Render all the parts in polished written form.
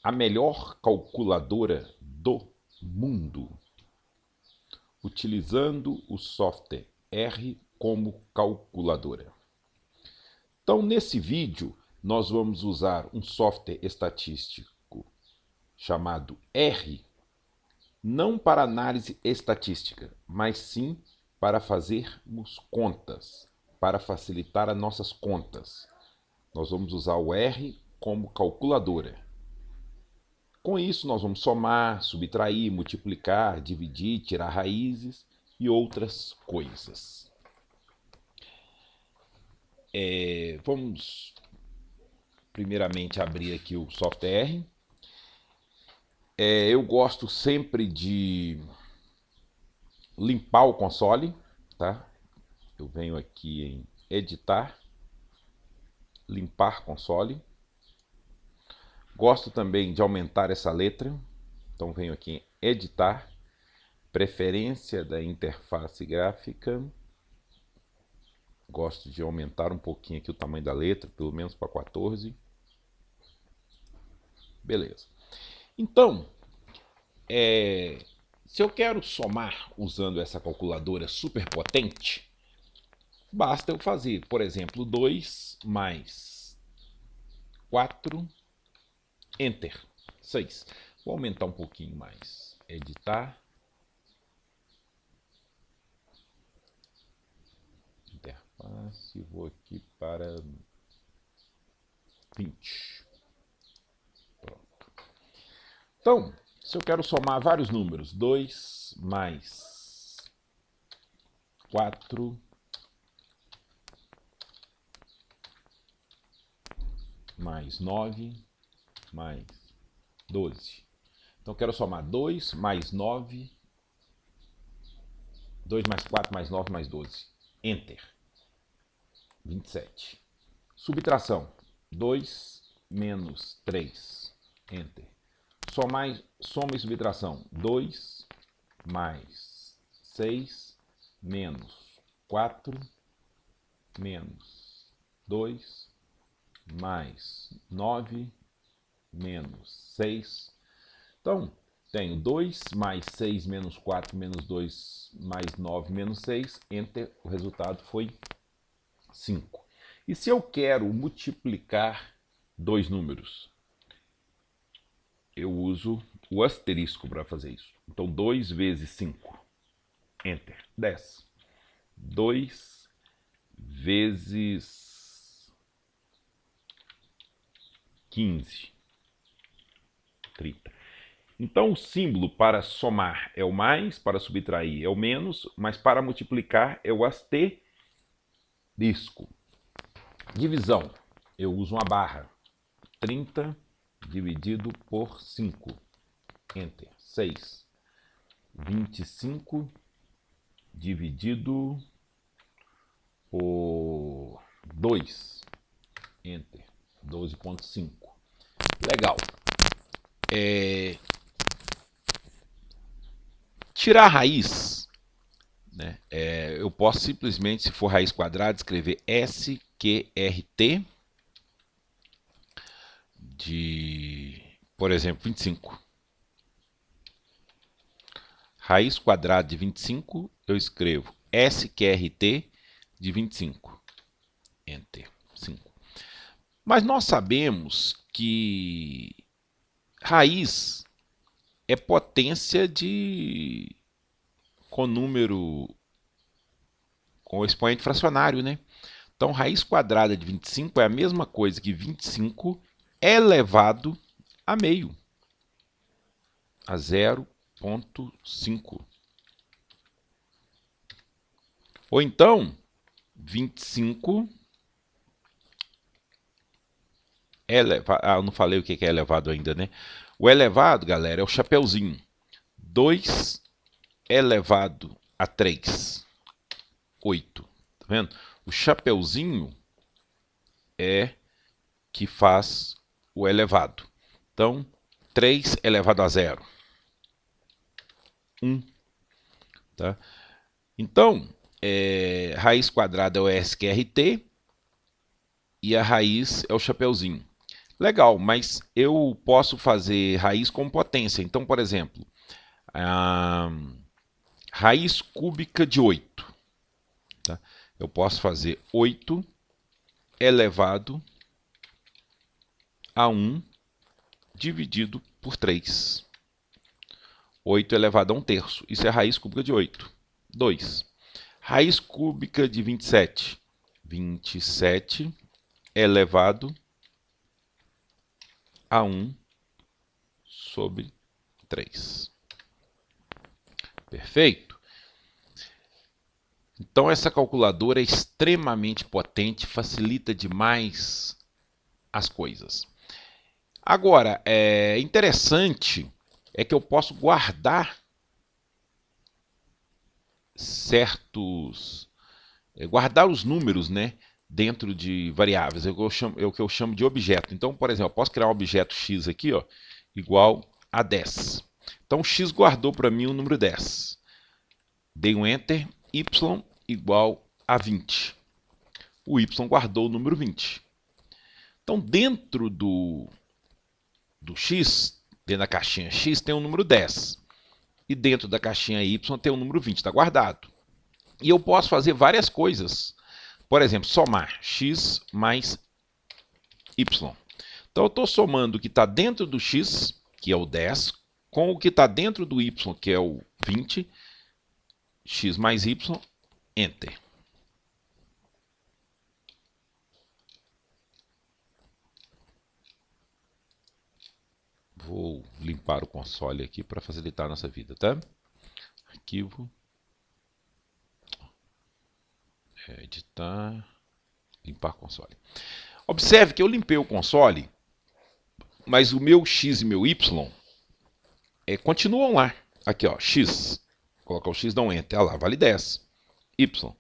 a melhor calculadora do mundo, utilizando o software R como calculadora. Então, nesse vídeo, nós vamos usar um software estatístico chamado R, não para análise estatística, mas sim para fazermos contas, para facilitar as nossas contas. Nós vamos usar o R como calculadora. Com isso, nós vamos somar, subtrair, multiplicar, dividir, tirar raízes e outras coisas. Vamos primeiramente abrir aqui o software R. Eu gosto sempre de limpar o console, tá? Eu venho aqui em editar, limpar console. Gosto também de aumentar essa letra, então venho aqui em editar, preferência da interface gráfica. Gosto de aumentar um pouquinho aqui o tamanho da letra, pelo menos para 14. Beleza. Então, se eu quero somar usando essa calculadora super potente, basta eu fazer, por exemplo, 2 mais 4, Enter, 6. Vou aumentar um pouquinho mais. Editar. Interface, vou aqui para 20. Pronto. Então, se eu quero somar vários números, 2 mais 4 mais 9 mais 12. Então, eu quero somar 2 mais 9, 2 mais 4 mais 9 mais 12. Enter. 27. Subtração. 2 menos 3. Enter. Soma e subtração. 2 mais 6 menos 4 menos 2 mais 9 menos 6. Então, tenho 2 mais 6 menos 4 menos 2 mais 9 menos 6. Enter. O resultado foi 5. E se eu quero multiplicar dois números? Eu uso o asterisco para fazer isso. Então, 2 vezes 5. Enter. 10. 2 vezes 15. 30. Então, o símbolo para somar é o mais, para subtrair é o menos, mas para multiplicar é o asterisco. Divisão. Eu uso uma barra. 30 dividido por 5. Enter. 6. 25 dividido por 2. Enter. 12,5. Legal. Tirar a raiz, né? Eu posso simplesmente, se for raiz quadrada, escrever SQRT de, por exemplo, 25. Raiz quadrada de 25, eu escrevo SQRT de 25. Enter. 5. Mas nós sabemos que raiz é potência com número, com expoente fracionário, né? Então, raiz quadrada de 25 é a mesma coisa que 25 elevado a meio, a 0,5. Ou então, 25 elevado... Ah, eu não falei o que é elevado ainda, né? O elevado, galera, é o chapeuzinho. 2 elevado a 3. 8. Tá vendo? O chapeuzinho é que faz o elevado. Então, 3 elevado a 0. 1. Tá? Então, raiz quadrada é o SQRT e a raiz é o chapeuzinho. Legal, mas eu posso fazer raiz com potência. Então, por exemplo, a raiz cúbica de 8. Tá? Eu posso fazer 8 elevado a 1 dividido por 3. 8 elevado a 1/3. Isso é raiz cúbica de 8. 2. Raiz cúbica de 27. 27 elevado a 1 sobre 3. Perfeito? Então, essa calculadora é extremamente potente, facilita demais as coisas. Agora, interessante é que eu posso guardar guardar os números, né, dentro de variáveis, é o que eu chamo de objeto. Então, por exemplo, eu posso criar um objeto x aqui, ó, igual a 10. Então, x guardou para mim o número 10. Dei um Enter, y igual a 20. O y guardou o número 20. Então, dentro do x, dentro da caixinha x, tem o número 10. E dentro da caixinha y tem o número 20, está guardado. E eu posso fazer várias coisas. Por exemplo, somar x mais y. Então, eu estou somando o que está dentro do x, que é o 10, com o que está dentro do y, que é o 20. X mais y, Enter. Vou limpar o console aqui para facilitar a nossa vida, tá? Arquivo. Editar. Limpar console. Observe que eu limpei o console, mas o meu x e meu y continuam lá. Aqui, ó, x. Colocar o x, dá um Enter. Olha lá, vale 10. Y.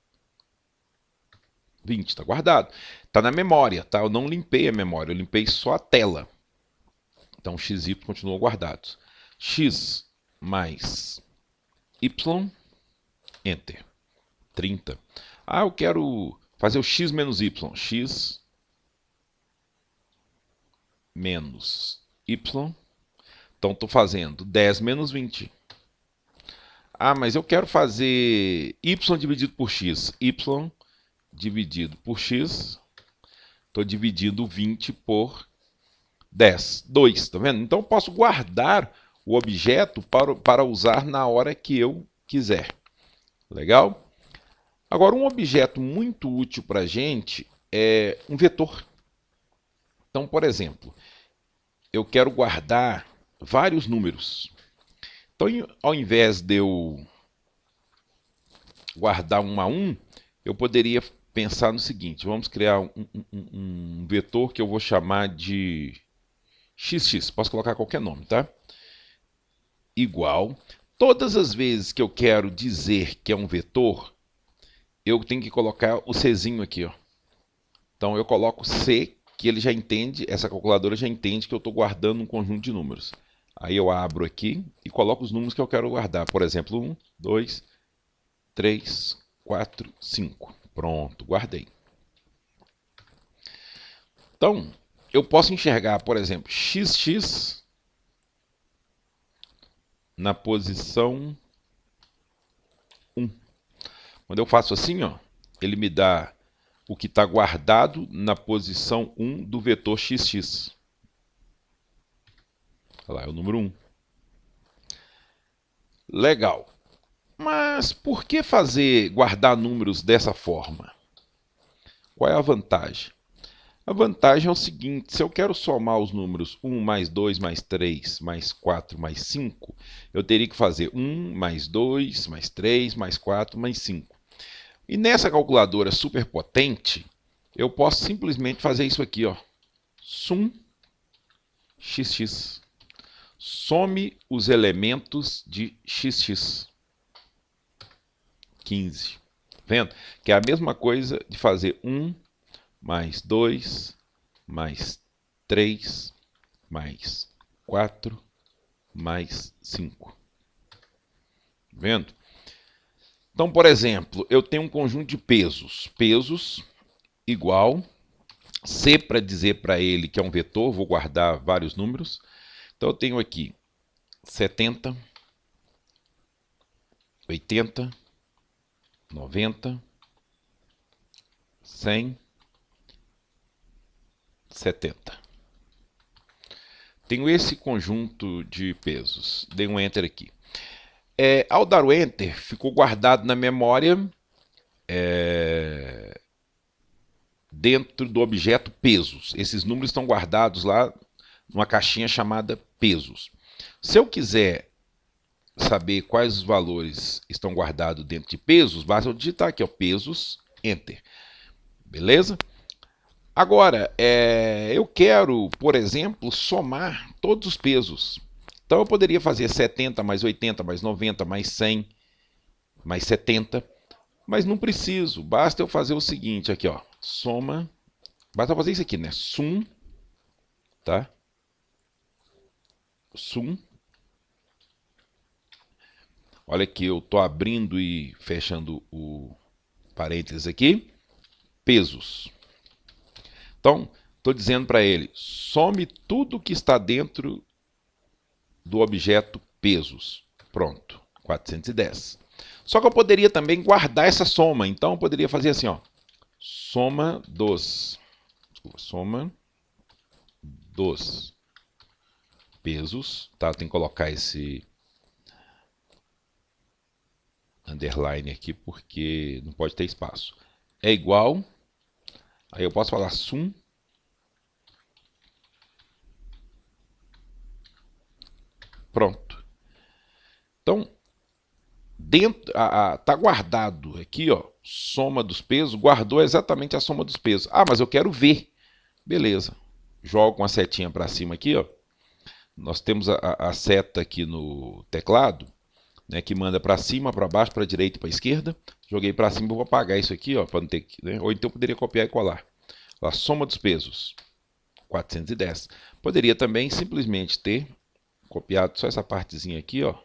20, está guardado. Está na memória, tá? Eu não limpei a memória, eu limpei só a tela. Então, x e y continuam guardados. X mais y, Enter. 30. Ah, eu quero fazer o x menos y. X menos y. Então, estou fazendo 10 menos 20. Ah, mas eu quero fazer y dividido por x. Y dividido por x. Estou dividindo 20 por 10. 2, tá vendo? Então, eu posso guardar o objeto para usar na hora que eu quiser. Legal? Agora, um objeto muito útil para a gente é um vetor. Então, por exemplo, eu quero guardar vários números. Então, ao invés de eu guardar 1 a 1, eu poderia pensar no seguinte. Vamos criar um vetor que eu vou chamar de xx. Posso colocar qualquer nome, tá? Igual. Todas as vezes que eu quero dizer que é um vetor, eu tenho que colocar o Czinho aqui, ó. Então, eu coloco C, que ele já entende, essa calculadora já entende que eu estou guardando um conjunto de números. Aí eu abro aqui e coloco os números que eu quero guardar. Por exemplo, 1, 2, 3, 4, 5. Pronto, guardei. Então, eu posso enxergar, por exemplo, xx na posição 1. Quando eu faço assim, ó, ele me dá o que está guardado na posição 1 do vetor xx. Olha lá, é o número 1. Legal. Mas por que guardar números dessa forma? Qual é a vantagem? A vantagem é o seguinte, se eu quero somar os números 1 mais 2 mais 3 mais 4 mais 5, eu teria que fazer 1 mais 2 mais 3 mais 4 mais 5. E nessa calculadora super potente, eu posso simplesmente fazer isso aqui, ó. Sum xx. Some os elementos de xx. 15. Vendo? Que é a mesma coisa de fazer 1 mais 2 mais 3 mais 4 mais 5. Vendo? Então, por exemplo, eu tenho um conjunto de pesos. Pesos igual C para dizer para ele que é um vetor, vou guardar vários números. Então eu tenho aqui 70, 80, 90, 100, 70. Tenho esse conjunto de pesos. Dei um Enter aqui. Ao dar o Enter, ficou guardado na memória dentro do objeto pesos. Esses números estão guardados lá numa caixinha chamada pesos. Se eu quiser saber quais os valores estão guardados dentro de pesos, basta eu digitar aqui, ó, pesos, Enter. Beleza? Agora, eu quero, por exemplo, somar todos os pesos. Então eu poderia fazer 70 mais 80 mais 90 mais 100 mais 70, mas não preciso. Basta eu fazer o seguinte aqui, ó, soma. Basta eu fazer isso aqui, né? Sum, tá? Sum. Olha aqui, eu estou abrindo e fechando o parênteses aqui. Pesos. Então, estou dizendo para ele, some tudo que está dentro do objeto pesos. Pronto, 410. Só que eu poderia também guardar essa soma. Então, eu poderia fazer assim, ó, soma dos pesos. Tá? Tem que colocar esse underline aqui, porque não pode ter espaço. É igual, aí eu posso falar sum pronto. Então, dentro, tá guardado aqui, ó, soma dos pesos, guardou exatamente a soma dos pesos. Ah, mas eu quero ver. Beleza. Jogo com a setinha para cima aqui, ó. Nós temos a seta aqui no teclado, né, que manda para cima, para baixo, para direita e para esquerda. Joguei para cima, vou apagar isso aqui, ó, para não ter que, né? Ou então eu poderia copiar e colar. A soma dos pesos, 410. Poderia também simplesmente ter copiado só essa partezinha aqui, ó.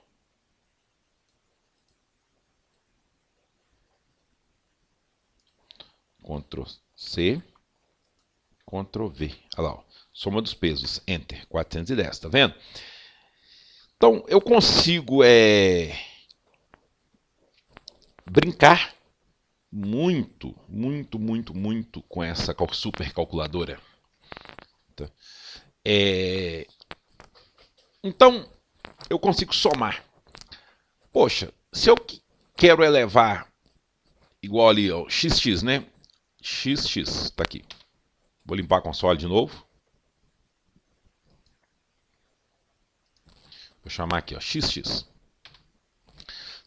Ctrl C, Ctrl V. Olha lá, ó. Soma dos pesos, Enter, 410, tá vendo? Então, eu consigo brincar muito com essa super calculadora. Tá? Então, eu consigo somar. Poxa, se eu quero elevar igual ali ao XX, né? XX, tá aqui. Vou limpar a console de novo. Vou chamar aqui, ó, XX.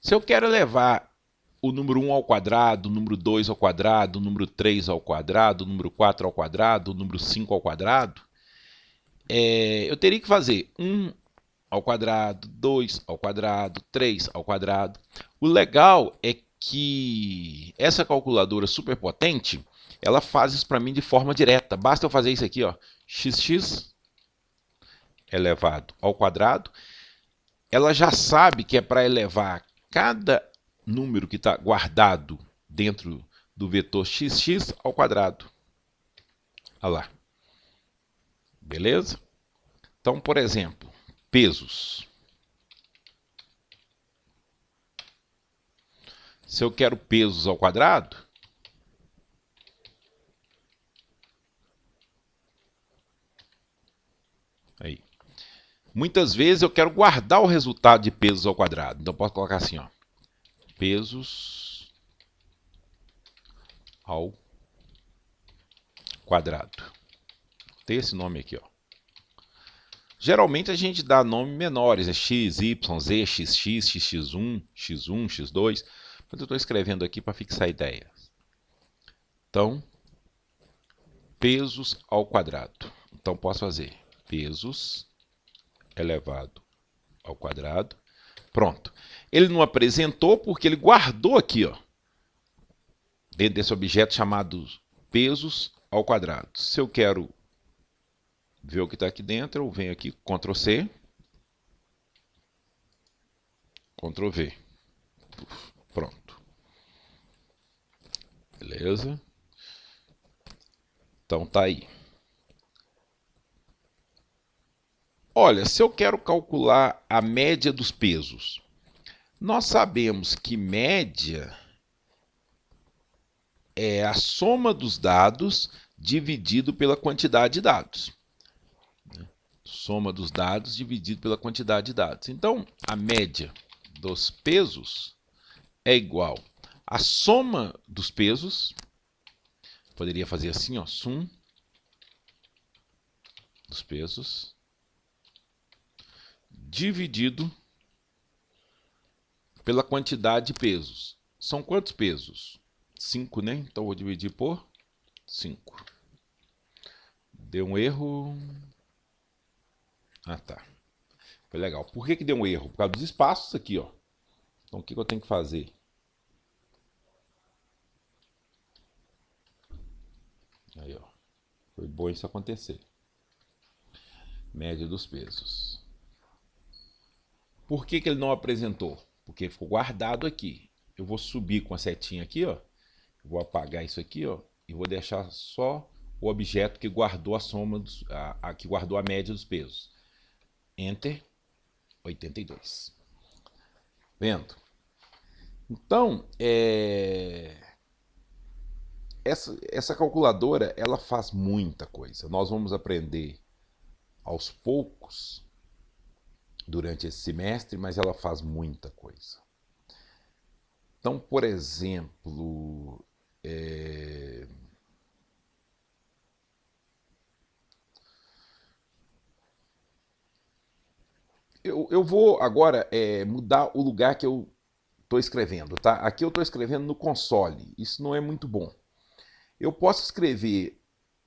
Se eu quero elevar o número 1 ao quadrado, o número 2 ao quadrado, o número 3 ao quadrado, o número 4 ao quadrado, o número 5 ao quadrado, eu teria que fazer 1 ao quadrado, 2 ao quadrado, 3 ao quadrado. O legal é que essa calculadora super potente, ela faz isso para mim de forma direta. Basta eu fazer isso aqui, ó, XX elevado ao quadrado. Ela já sabe que é para elevar cada número que está guardado dentro do vetor XX ao quadrado. Olha lá. Beleza? Então, por exemplo, pesos. Se eu quero pesos ao quadrado, aí. Muitas vezes eu quero guardar o resultado de pesos ao quadrado. Então, posso colocar assim, ó, pesos ao quadrado. Tem esse nome aqui, ó. Geralmente a gente dá nomes menores, é x, y, z, xx, x1, x1, x2. Mas eu estou escrevendo aqui para fixar a ideia. Então, pesos ao quadrado. Então, posso fazer pesos elevado ao quadrado. Pronto. Ele não apresentou porque ele guardou aqui, ó, dentro desse objeto chamado pesos ao quadrado. Se eu quero ver o que está aqui dentro, eu venho aqui, Ctrl C, Ctrl V. Pronto. Beleza? Então tá aí. Olha, se eu quero calcular a média dos pesos, nós sabemos que média é a soma dos dados dividido pela quantidade de dados. Soma dos dados dividido pela quantidade de dados. Então, a média dos pesos é igual à soma dos pesos. Poderia fazer assim, ó, sum dos pesos dividido pela quantidade de pesos. São quantos pesos? 5, né? Então, vou dividir por 5. Deu um erro. Ah, tá. Foi legal. Por que deu um erro? Por causa dos espaços aqui, ó. Então, o que eu tenho que fazer? Aí, ó. Foi bom isso acontecer. Média dos pesos. Por que ele não apresentou? Porque ficou guardado aqui. Eu vou subir com a setinha aqui, ó. Vou apagar isso aqui, ó. E vou deixar só o objeto que guardou a soma, que guardou a média dos pesos. Enter, 82. Vendo? Então, essa calculadora, ela faz muita coisa. Nós vamos aprender aos poucos durante esse semestre, mas ela faz muita coisa. Então, por exemplo, eu vou agora mudar o lugar que eu estou escrevendo, tá? Aqui eu estou escrevendo no console, isso não é muito bom. Eu posso escrever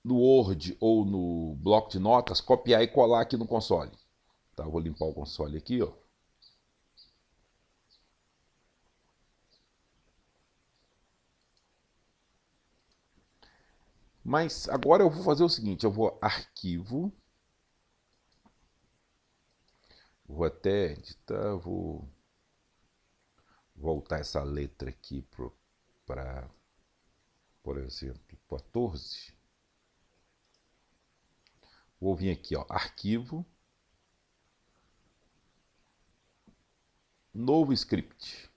no Word ou no bloco de notas, copiar e colar aqui no console. Tá, eu vou limpar o console aqui, ó. Mas agora eu vou fazer o seguinte, eu vou arquivo, vou até editar, vou voltar essa letra aqui para, por exemplo, 14. Vou vir aqui, ó, arquivo, novo script.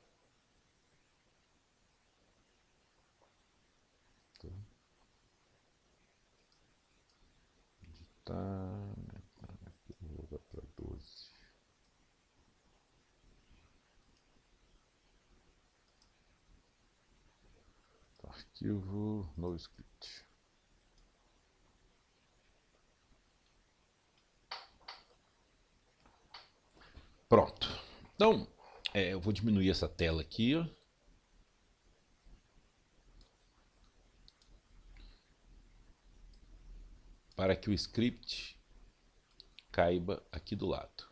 Tá, vou voltar para 12. Arquivo, novo script. Pronto. Então, eu vou diminuir essa tela aqui, ó. Para que o script caiba aqui do lado.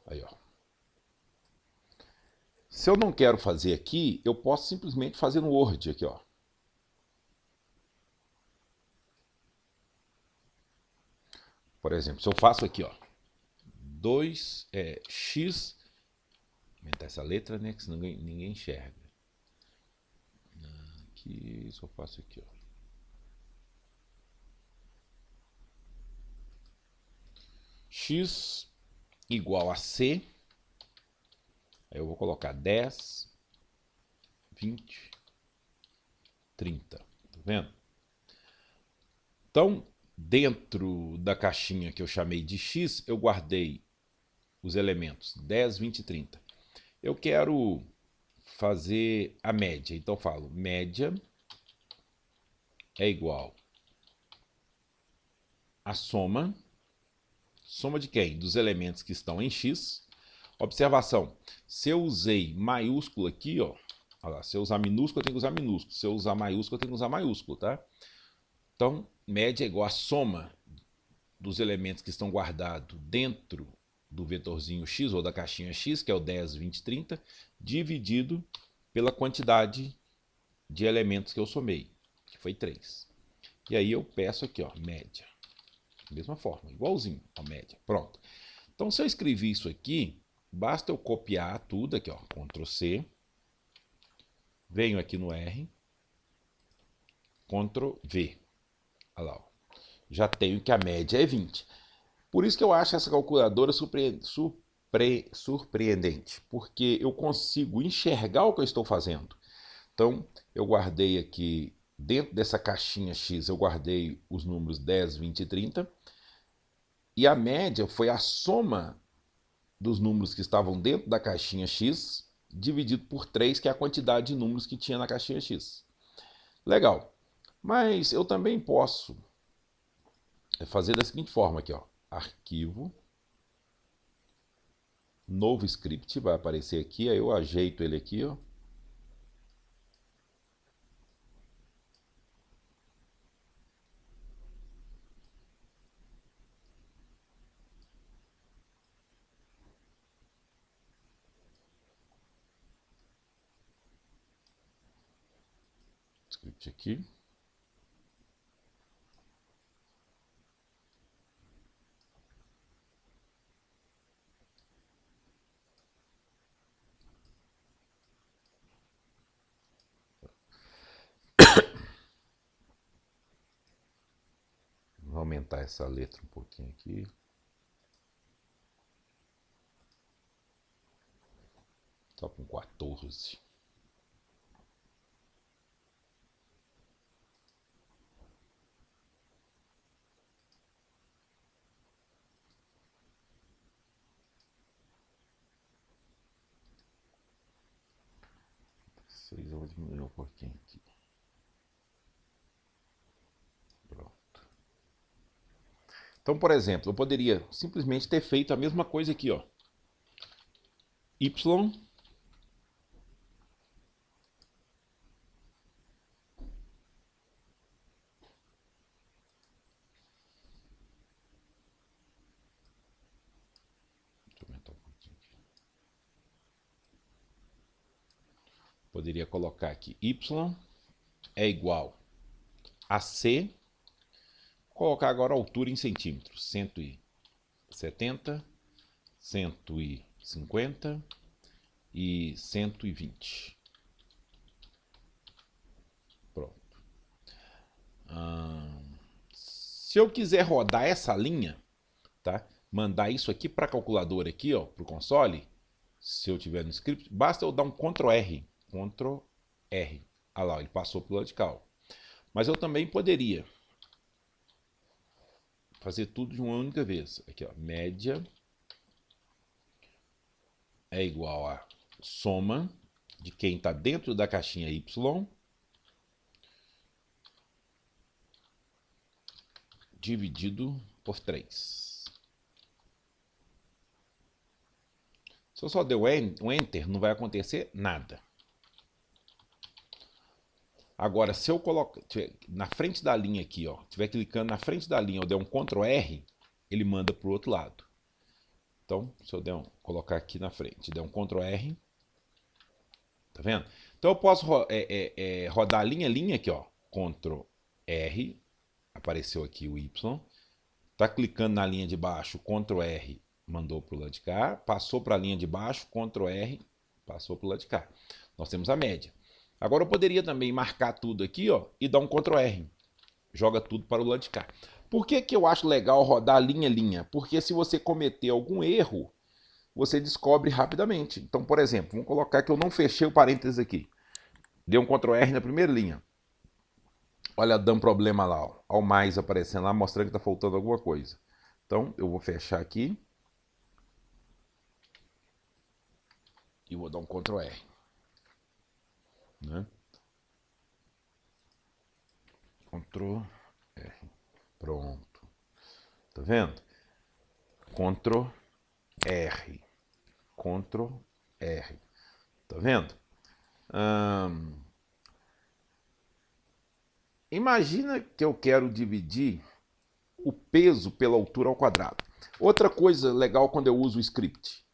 Aí, ó. Se eu não quero fazer aqui, eu posso simplesmente fazer no Word aqui, ó. Por exemplo, se eu faço aqui, ó, 2x, aumentar essa letra, né, que senão ninguém enxerga. Aqui, se eu faço aqui, ó. X igual a C. Aí eu vou colocar 10, 20, 30. Tá vendo? Então, dentro da caixinha que eu chamei de X, eu guardei os elementos 10, 20 e 30. Eu quero fazer a média. Então eu falo média é igual a soma. Soma de quem? Dos elementos que estão em X. Observação, se eu usei maiúsculo aqui, ó, olha lá, se eu usar minúsculo, eu tenho que usar minúsculo. Se eu usar maiúsculo, eu tenho que usar maiúsculo, tá? Então, média é igual a soma dos elementos que estão guardados dentro do vetorzinho X, ou da caixinha X, que é o 10, 20, 30, dividido pela quantidade de elementos que eu somei, que foi 3. E aí eu peço aqui, ó, média. Mesma forma, igualzinho, a média. Pronto. Então, se eu escrevi isso aqui, basta eu copiar tudo aqui, ó, Ctrl+C, venho aqui no R, Ctrl V. Olha lá, ó. Já tenho que a média é 20. Por isso que eu acho essa calculadora surpreendente, porque eu consigo enxergar o que eu estou fazendo. Então, eu guardei aqui, dentro dessa caixinha X, eu guardei os números 10, 20 e 30, e a média foi a soma dos números que estavam dentro da caixinha X, dividido por 3, que é a quantidade de números que tinha na caixinha X. Legal. Mas eu também posso fazer da seguinte forma aqui, ó. Arquivo, novo script, vai aparecer aqui, aí eu ajeito ele aqui, ó. Script aqui. Vou aumentar essa letra um pouquinho aqui. Só com 14. Eu vou diminuir um pouquinho aqui. Pronto. Então, por exemplo, eu poderia simplesmente ter feito a mesma coisa aqui, ó. Y poderia colocar aqui y é igual a c, colocar agora a altura em centímetros, 170, 150 e 120. Pronto. Se eu quiser rodar essa linha, tá? Mandar isso aqui para a calculadora aqui, ó, para o console, se eu tiver no script, basta eu dar um Ctrl R. Ctrl R. Olha lá, ele passou para o lado de cá. Mas eu também poderia fazer tudo de uma única vez. Aqui, ó, média é igual a soma de quem está dentro da caixinha Y dividido por 3. Se eu só der um Enter, não vai acontecer nada. Agora, se eu colocar na frente da linha aqui, ó, estiver clicando na frente da linha, eu der um Ctrl R, ele manda para o outro lado. Então, se eu colocar aqui na frente, der um Ctrl R, tá vendo? Então eu posso rodar linha aqui, ó, Ctrl R, apareceu aqui o Y, tá clicando na linha de baixo, Ctrl R, mandou para o lado de cá, passou para a linha de baixo, Ctrl R, passou para o lado de cá. Nós temos a média. Agora eu poderia também marcar tudo aqui, ó, e dar um Ctrl R. Joga tudo para o lado de cá. Por que que eu acho legal rodar linha? Porque se você cometer algum erro, você descobre rapidamente. Então, por exemplo, vamos colocar que eu não fechei o parênteses aqui. Dei um Ctrl R na primeira linha. Olha, dando problema lá, ó. Olha o mais aparecendo lá, mostrando que está faltando alguma coisa. Então, eu vou fechar aqui. E vou dar um Ctrl R. Né? Ctrl R. Pronto. Tá vendo? Ctrl R. Ctrl R. Tá vendo? Imagina que eu quero dividir o peso pela altura ao quadrado. Outra coisa legal quando eu uso o script.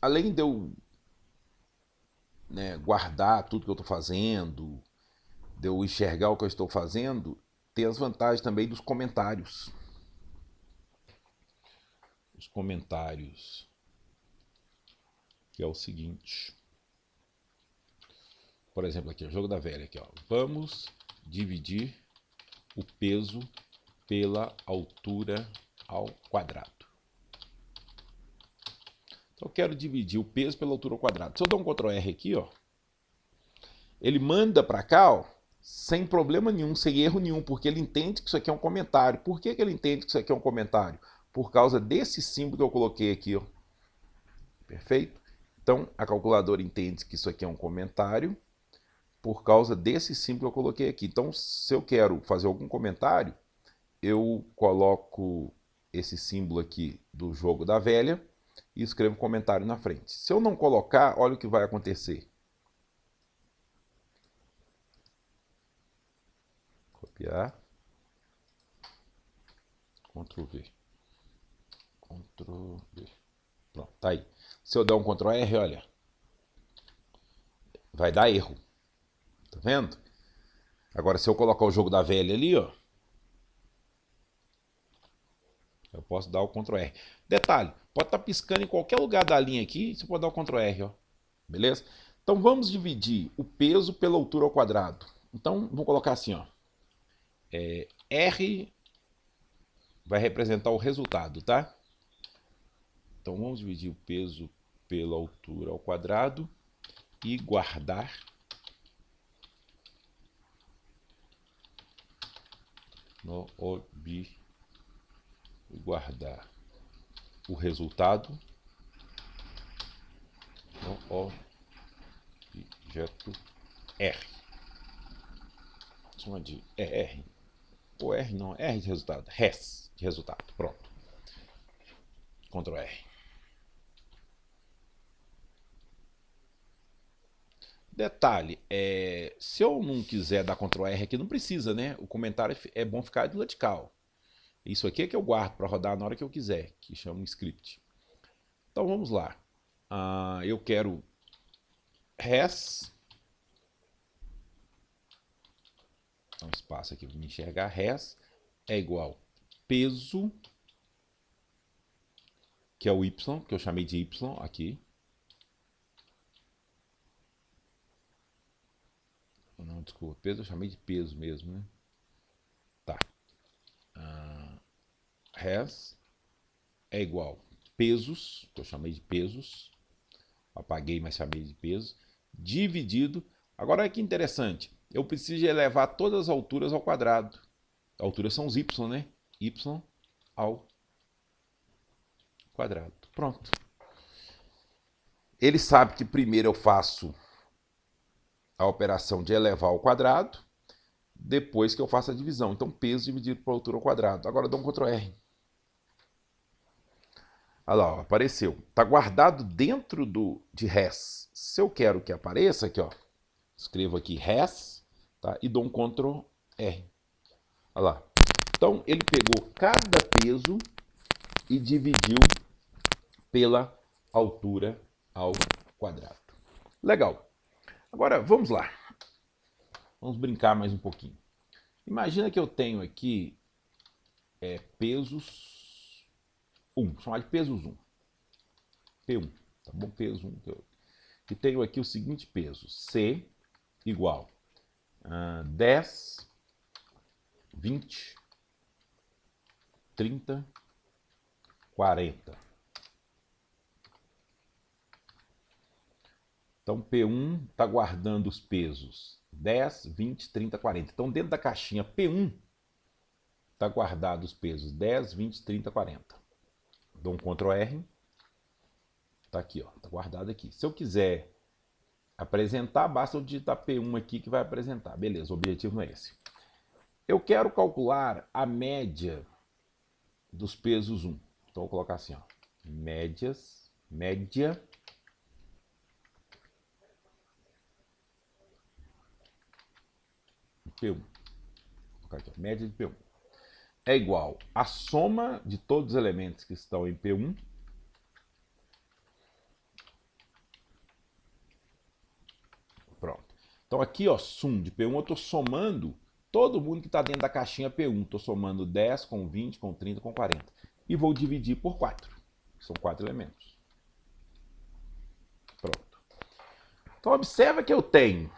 Além de eu guardar tudo que eu estou fazendo, de eu enxergar o que eu estou fazendo, tem as vantagens também dos comentários. Os comentários que é o seguinte. Por exemplo, aqui, o jogo da velha, aqui, ó. Vamos dividir o peso pela altura ao quadrado. Então, eu quero dividir o peso pela altura ao quadrado. Se eu der um Ctrl R aqui, ó, ele manda para cá, ó, sem problema nenhum, sem erro nenhum, porque ele entende que isso aqui é um comentário. Por que ele entende que isso aqui é um comentário? Por causa desse símbolo que eu coloquei aqui, ó. Perfeito? Então, a calculadora entende que isso aqui é um comentário por causa desse símbolo que eu coloquei aqui. Então, se eu quero fazer algum comentário, eu coloco esse símbolo aqui do jogo da velha e escrevo comentário na frente. Se eu não colocar, olha o que vai acontecer. Copiar. Ctrl V. Ctrl V. Pronto, tá aí. Se eu der um Ctrl R, olha, vai dar erro. Tá vendo? Agora, se eu colocar o jogo da velha ali, ó, eu posso dar o Ctrl R. Detalhe, pode estar piscando em qualquer lugar da linha aqui, você pode dar o Ctrl R, ó. Beleza? Então, vamos dividir o peso pela altura ao quadrado. Então, vou colocar assim, ó. R vai representar o resultado, tá? Então, vamos dividir o peso pela altura ao quadrado e guardar no objeto guardar o resultado no objeto R. Chama de R. Ou R não, R de resultado. Res de resultado. Pronto. Ctrl R. Detalhe, se eu não quiser dar Ctrl R aqui, não precisa, né? O comentário é bom ficar de vertical. Isso aqui é que eu guardo para rodar na hora que eu quiser, que chama um script. Então vamos lá. Eu quero res. Dá um espaço aqui para me enxergar. Res é igual peso, que é o y, que eu chamei de y aqui. Não, desculpa, peso eu chamei de peso mesmo, né? Tá. Res é igual pesos, que eu chamei de pesos. Apaguei, mas chamei de peso. Dividido. Agora olha que interessante. Eu preciso elevar todas as alturas ao quadrado. As alturas são os y, né? Y ao quadrado. Pronto. Ele sabe que primeiro eu faço a operação de elevar ao quadrado, depois que eu faço a divisão. Então, peso dividido por altura ao quadrado. Agora dá um Ctrl R. Olha lá, ó, apareceu. Está guardado dentro de res. Se eu quero que apareça, aqui, ó, escrevo aqui res, tá? E dou um Ctrl R. Olha lá. Então, ele pegou cada peso e dividiu pela altura ao quadrado. Legal. Agora, vamos lá. Vamos brincar mais um pouquinho. Imagina que eu tenho aqui pesos 1. Vou chamar de pesos 1. P1. Tá bom? Peso 1. E tenho aqui o seguinte peso. C igual 10, 20, 30, 40. Então, P1 está guardando os pesos 10, 20, 30, 40. Então, dentro da caixinha P1, está guardado os pesos 10, 20, 30, 40. Dou um Ctrl R. Está aqui, ó. Está guardado aqui. Se eu quiser apresentar, basta eu digitar P1 aqui que vai apresentar. Beleza, o objetivo não é esse. Eu quero calcular a média dos pesos 1. Então, vou colocar assim, ó. Média P1. Vou colocar aqui, ó, média de P1. É igual a soma de todos os elementos que estão em P1 pronto. Então aqui, ó, sum de P1, eu estou somando todo mundo que está dentro da caixinha P1. Estou somando 10 com 20, com 30, com 40. E vou dividir por 4, que são 4 elementos. Então, observa que eu tenho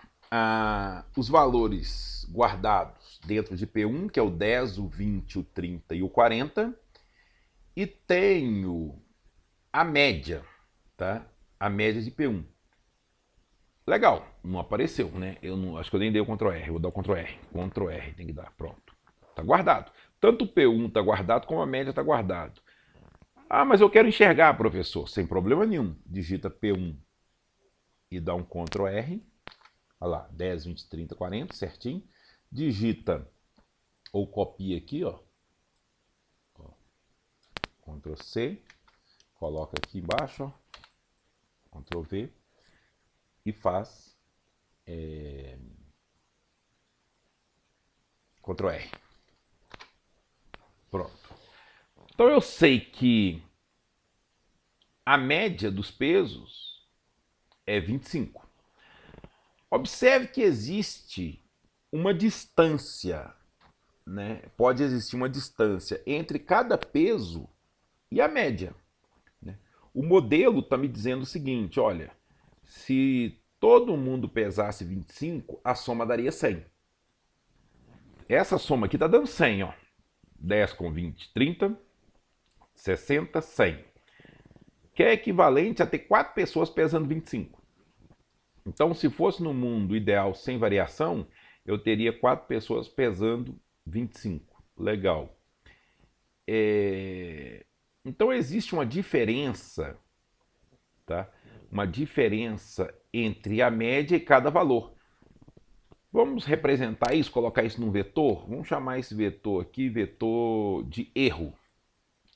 os valores guardados dentro de P1, que é o 10, o 20, o 30 e o 40, e tenho a média, tá? A média de P1. Legal, não apareceu, né? Eu não, acho que eu nem dei o Ctrl R, eu vou dar o Ctrl R. Ctrl R tem que dar, pronto. Tá guardado. Tanto o P1 tá guardado como a média tá guardado. Ah, mas eu quero enxergar, professor. Sem problema nenhum. Digita P1 e dá um Ctrl R. Olha lá, 10, 20, 30, 40, certinho. Digita ou copia aqui, ó. Ctrl C. Coloca aqui embaixo, ó. Ctrl V. E faz Ctrl R. Pronto. Então eu sei que a média dos pesos é 25. Observe que existe uma distância, né? Pode existir uma distância entre cada peso e a média, né? O modelo está me dizendo o seguinte, olha, se todo mundo pesasse 25, a soma daria 100. Essa soma aqui está dando 100, ó. 10 com 20, 30, 60, 100. Que é equivalente a ter 4 pessoas pesando 25. Então, se fosse no mundo ideal sem variação, eu teria 4 pessoas pesando 25. Legal. Então, existe uma diferença, tá? Uma diferença entre a média e cada valor. Vamos representar isso, colocar isso num vetor? Vamos chamar esse vetor aqui, vetor de erro.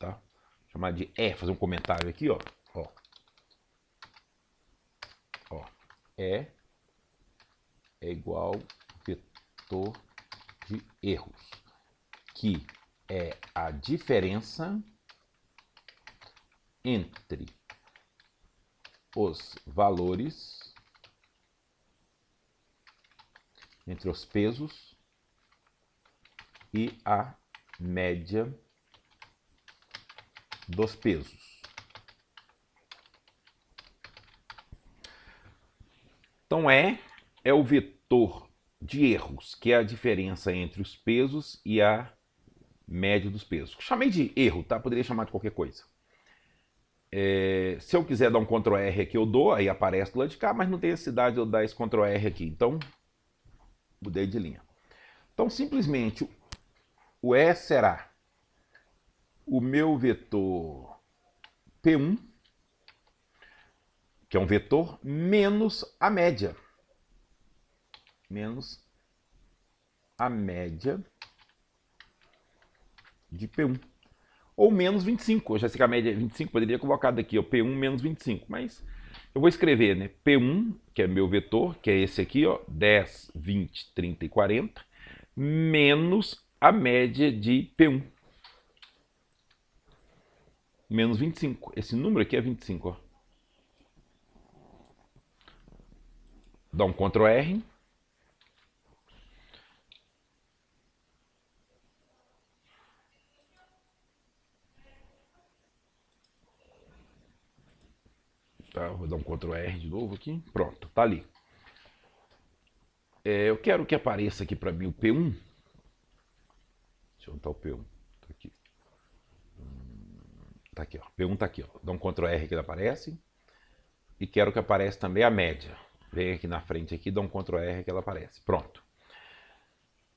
Tá? Vou chamar de E, fazer um comentário aqui, ó. E é igual vetor de erros, que é a diferença entre os valores, entre os pesos e a média dos pesos. Então, é o vetor de erros, que é a diferença entre os pesos e a média dos pesos. Chamei de erro, tá? Poderia chamar de qualquer coisa. Se eu quiser dar um Ctrl R aqui, eu dou, aí aparece do lado de cá, mas não tem necessidade de eu dar esse Ctrl R aqui. Então, mudei de linha. Então, simplesmente, o E será o meu vetor P1, que é um vetor, menos a média. Menos a média de P1. Ou menos 25. Eu já sei que a média é 25, poderia colocar daqui, ó, P1 menos 25. Mas eu vou escrever, né? P1, que é meu vetor, que é esse aqui, ó, 10, 20, 30 e 40, menos a média de P1. Menos 25. Esse número aqui é 25, ó. Dá um Ctrl R. Tá, vou dar um Ctrl R de novo aqui. Pronto, tá ali. Eu quero que apareça aqui para mim o P1. Deixa eu botar o P1. Tá aqui. Tá aqui, ó. P1 tá aqui, ó. Dá um Ctrl R que ele aparece. E quero que apareça também a média. Vem aqui na frente aqui, dá um Ctrl R que ela aparece. Pronto.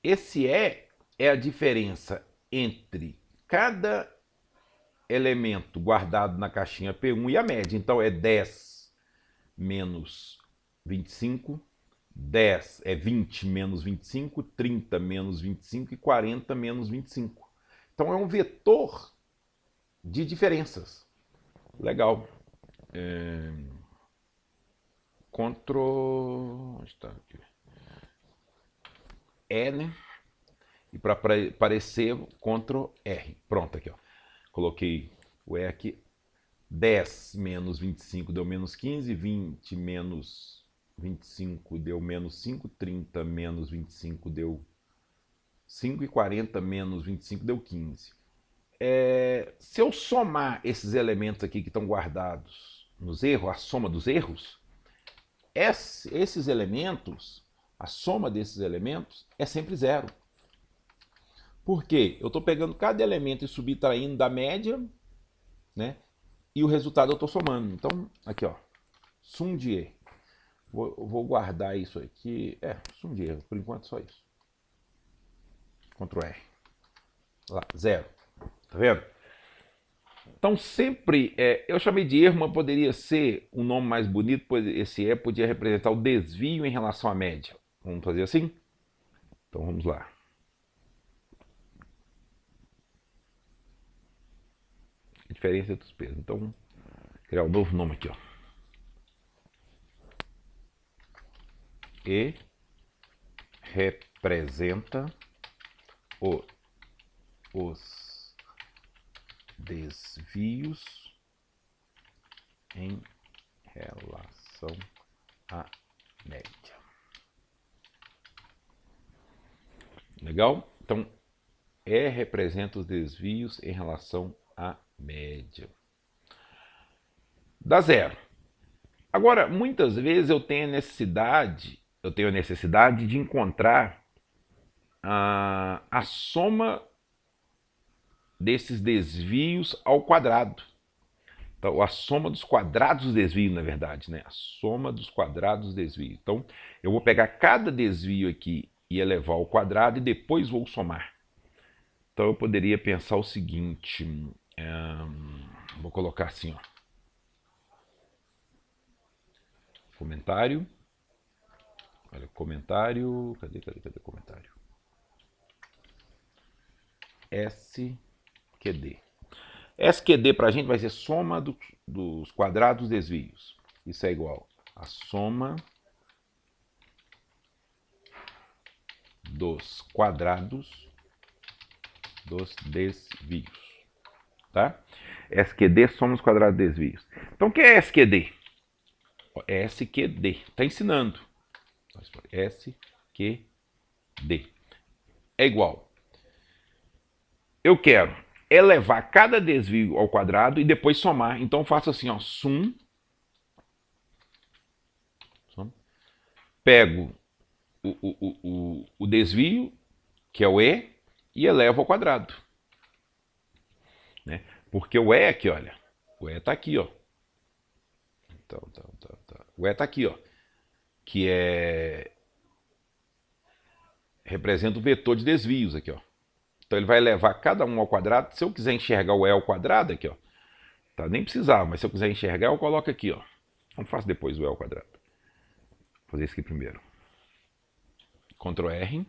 Esse é a diferença entre cada elemento guardado na caixinha P1 e a média. Então é 10 menos 25, 10 é 20 menos 25, 30 menos 25 e 40 menos 25. Então é um vetor de diferenças. Legal. Ctrl... Onde está aqui? Né? E para aparecer, Ctrl R. Pronto, aqui, ó. Coloquei o E aqui. 10 menos 25 deu menos 15, 20 menos 25 deu menos 5, 30 menos 25 deu 5 e 40 menos 25 deu 15. Se eu somar esses elementos aqui que estão guardados nos erros, a soma dos erros, esses elementos, a soma desses elementos é sempre zero. Por quê? Eu estou pegando cada elemento e subtraindo da média, né? E o resultado eu estou somando. Então, aqui, ó, sum de E. Vou guardar isso aqui. Sum de E, por enquanto só isso. Ctrl R. Lá, zero. Tá vendo? Então sempre, eu chamei de erro, mas poderia ser um nome mais bonito, pois esse E podia representar o desvio em relação à média. Vamos fazer assim? Então vamos lá. A diferença entre os pesos. Então, vamos criar um novo nome aqui, ó. E representa os desvios em relação à média. Legal? Então, E representa os desvios em relação à média. Dá zero. Agora, muitas vezes eu tenho a necessidade de encontrar a soma desses desvios ao quadrado. Então, a soma dos quadrados dos desvios, na verdade, né? A soma dos quadrados dos desvios. Então, eu vou pegar cada desvio aqui e elevar ao quadrado e depois vou somar. Então, eu poderia pensar o seguinte, vou colocar assim, ó. Comentário. Olha, comentário. Cadê comentário? SQD. SQD para a gente vai ser soma dos quadrados dos desvios. Isso é igual a soma dos quadrados dos desvios. Tá? SQD soma os quadrados dos desvios. Então o que é SQD? SQD. Está ensinando. SQD. É igual. Eu quero elevar cada desvio ao quadrado e depois somar. Então eu faço assim, ó, sum. Pego o desvio, que é o E, e elevo ao quadrado. Né? Porque o E aqui, olha, o E está aqui, ó. O E está aqui, ó. Que representa o vetor de desvios aqui, ó. Então ele vai elevar cada um ao quadrado. Se eu quiser enxergar o E ao quadrado aqui, ó. Tá, nem precisava, mas se eu quiser enxergar, eu coloco aqui, ó. Não faço depois o E ao quadrado. Vou fazer isso aqui primeiro. Ctrl R.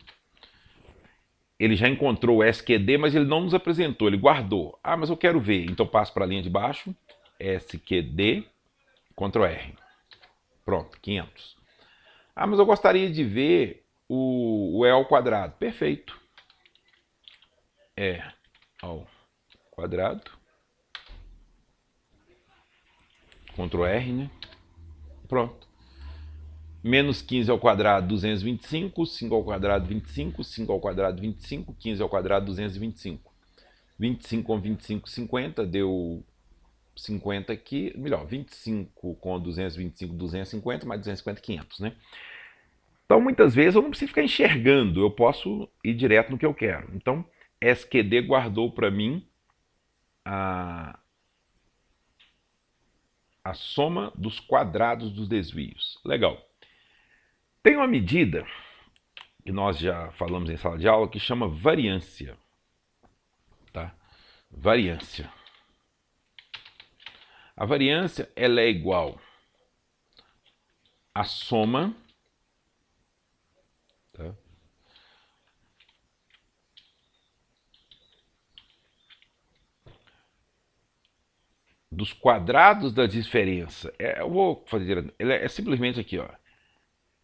Ele já encontrou o SQD, mas ele não nos apresentou, ele guardou. Ah, mas eu quero ver. Então passo para a linha de baixo. SQD, Ctrl R. Pronto, 500. Ah, mas eu gostaria de ver o E ao quadrado. Perfeito. E ao quadrado. Ctrl R, né? Pronto. Menos 15 ao quadrado, 225. 5 ao quadrado, 25. 5 ao quadrado, 25. 15 ao quadrado, 225. 25 com 25, 50. Deu 50 aqui. Melhor, 25 com 225, 250. Mais 250, 500, né? Então, muitas vezes, eu não preciso ficar enxergando. Eu posso ir direto no que eu quero. Então, SQD guardou para mim a soma dos quadrados dos desvios. Legal. Tem uma medida que nós já falamos em sala de aula que chama variância. Tá? Variância. A variância ela é igual à soma, tá? Dos quadrados da diferença. Eu vou fazer. Ela é simplesmente aqui, ó.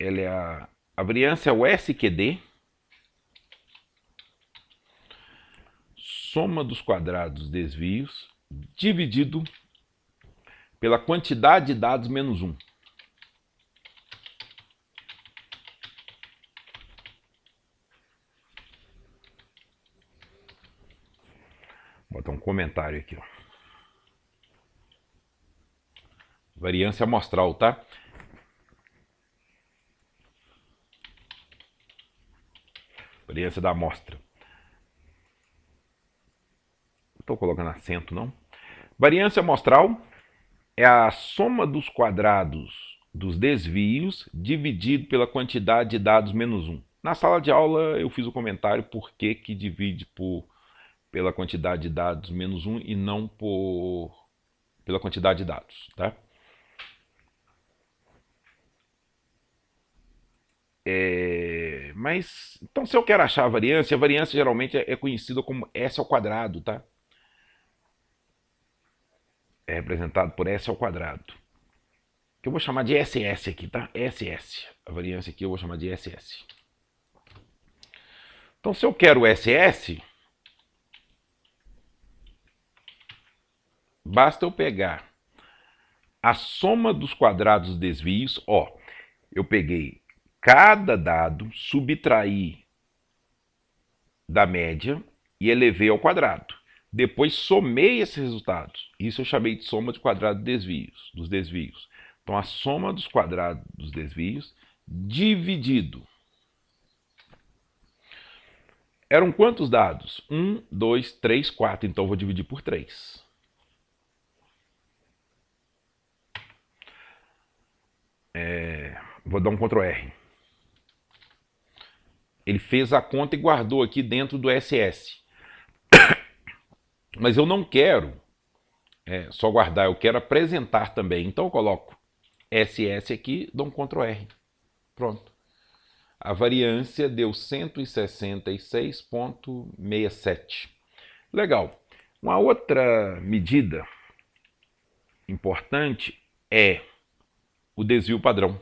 Ela é a variância é o SQD, soma dos quadrados dos desvios, dividido pela quantidade de dados menos 1. Vou botar um comentário aqui, ó. Variância amostral, tá? Variância da amostra. Não estou colocando acento, não. Variância amostral é a soma dos quadrados dos desvios dividido pela quantidade de dados menos 1. Na sala de aula eu fiz o comentário por que divide pela quantidade de dados menos 1 e não pela quantidade de dados. Tá? Mas, então, se eu quero achar a variância geralmente é conhecida como S ao quadrado, tá? É representado por S ao quadrado. Que eu vou chamar de SS aqui, tá? SS. A variância aqui eu vou chamar de SS. Então, se eu quero SS, basta eu pegar a soma dos quadrados dos desvios. Ó, eu peguei cada dado, subtraí da média e elevei ao quadrado. Depois somei esses resultados. Isso eu chamei de soma de quadrado dos desvios. Então, a soma dos quadrados dos desvios dividido. Eram quantos dados? 1, 2, 3, 4. Então, eu vou dividir por 3. Vou dar um Ctrl R. Ele fez a conta e guardou aqui dentro do SS. Mas eu não quero só guardar, eu quero apresentar também. Então eu coloco SS aqui, dou um Ctrl R. Pronto. A variância deu 166,67. Legal. Uma outra medida importante é o desvio padrão.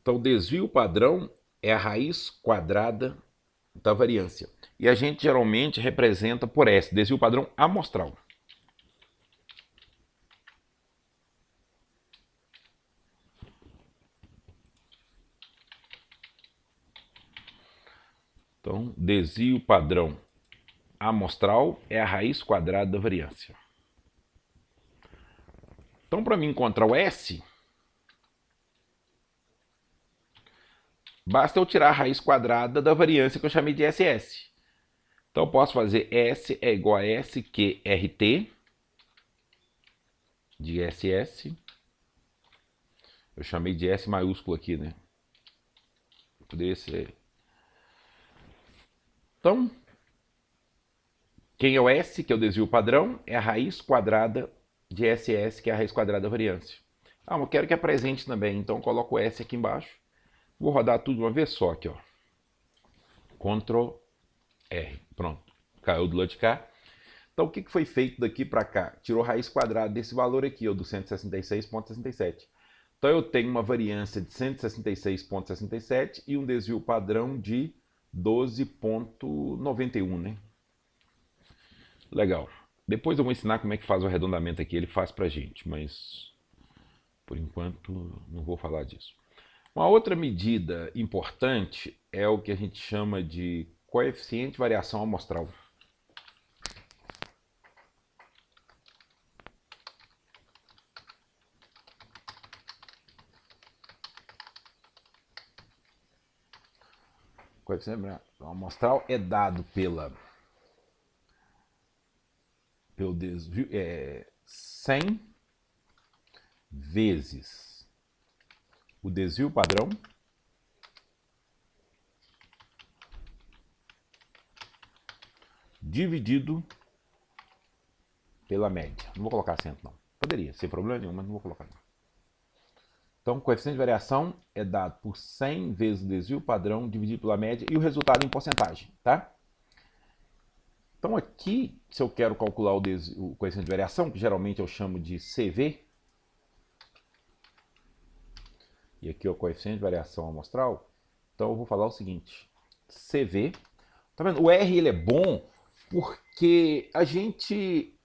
Então, o desvio padrão é a raiz quadrada da variância. E a gente geralmente representa por S, desvio padrão amostral. Então, desvio padrão amostral é a raiz quadrada da variância. Então, para mim encontrar o S, basta eu tirar a raiz quadrada da variância que eu chamei de SS. Então, eu posso fazer S é igual a SQRT de SS. Eu chamei de S maiúsculo aqui, né? Poderia ser. Então, quem é o S, que é o desvio padrão, é a raiz quadrada de SS, que é a raiz quadrada da variância. Ah, mas eu quero que apresente também, então eu coloco o S aqui embaixo. Vou rodar tudo de uma vez só aqui, ó. Ctrl R. Pronto. Caiu do lado de cá. Então, o que foi feito daqui para cá? Tirou a raiz quadrada desse valor aqui, ó, do 166,67. Então, eu tenho uma variância de 166,67 e um desvio padrão de 12,91, né? Legal. Depois eu vou ensinar como é que faz o arredondamento aqui. Ele faz pra gente, mas por enquanto não vou falar disso. Uma outra medida importante é o que a gente chama de coeficiente de variação amostral. O coeficiente de variação amostral é dado pelo desvio 100 vezes o desvio padrão dividido pela média. Não vou colocar acento, não. Poderia, sem problema nenhum, mas não vou colocar, não. Então, o coeficiente de variação é dado por 100 vezes o desvio padrão dividido pela média e o resultado em porcentagem, tá? Então, aqui, se eu quero calcular o coeficiente de variação, que geralmente eu chamo de CV, e aqui é o coeficiente de variação amostral, então eu vou falar o seguinte, CV, tá vendo? O R ele é bom porque a gente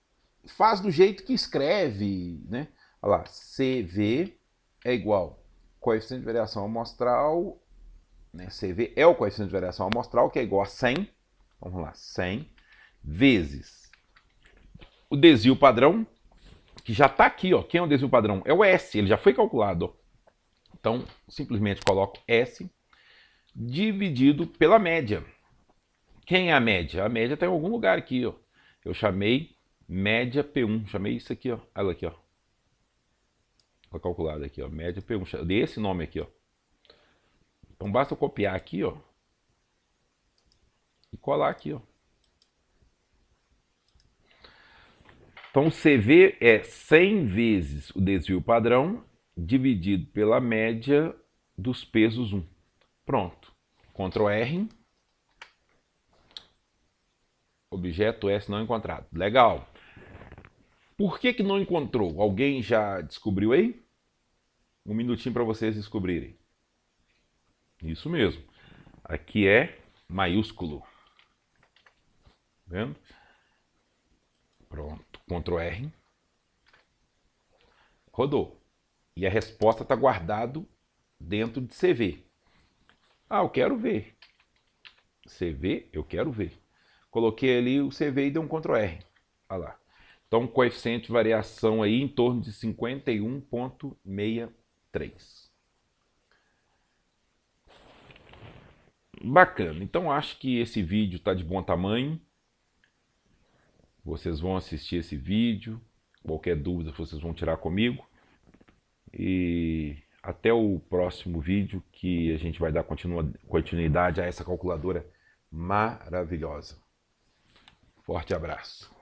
faz do jeito que escreve, né? Olha lá, CV é igual coeficiente de variação amostral, né, CV é o coeficiente de variação amostral, que é igual a 100, vamos lá, 100 vezes o desvio padrão, que já está aqui, ó. Quem é o desvio padrão? É o S, ele já foi calculado, ó. Então, simplesmente coloco S dividido pela média. Quem é a média? A média está em algum lugar aqui, ó. Eu chamei média P1, chamei isso aqui, ó. Olha aqui, ó. Está calculado aqui, ó. Média P1, dei esse nome aqui, ó. Então basta eu copiar aqui, ó. E colar aqui, ó. Então, o CV é 100 vezes o desvio padrão dividido pela média dos pesos 1. Pronto. Ctrl R. Objeto S não encontrado. Legal. Por que não encontrou? Alguém já descobriu aí? Um minutinho para vocês descobrirem. Isso mesmo. Aqui é maiúsculo. Vendo? Pronto. Ctrl R. Rodou. E a resposta está guardado dentro de CV. Ah, eu quero ver. CV, eu quero ver. Coloquei ali o CV e dei um Ctrl R. Olha lá. Então, coeficiente de variação aí em torno de 51,63. Bacana. Então, acho que esse vídeo está de bom tamanho. Vocês vão assistir esse vídeo. Qualquer dúvida vocês vão tirar comigo. E até o próximo vídeo que a gente vai dar continuidade a essa calculadora maravilhosa. Forte abraço.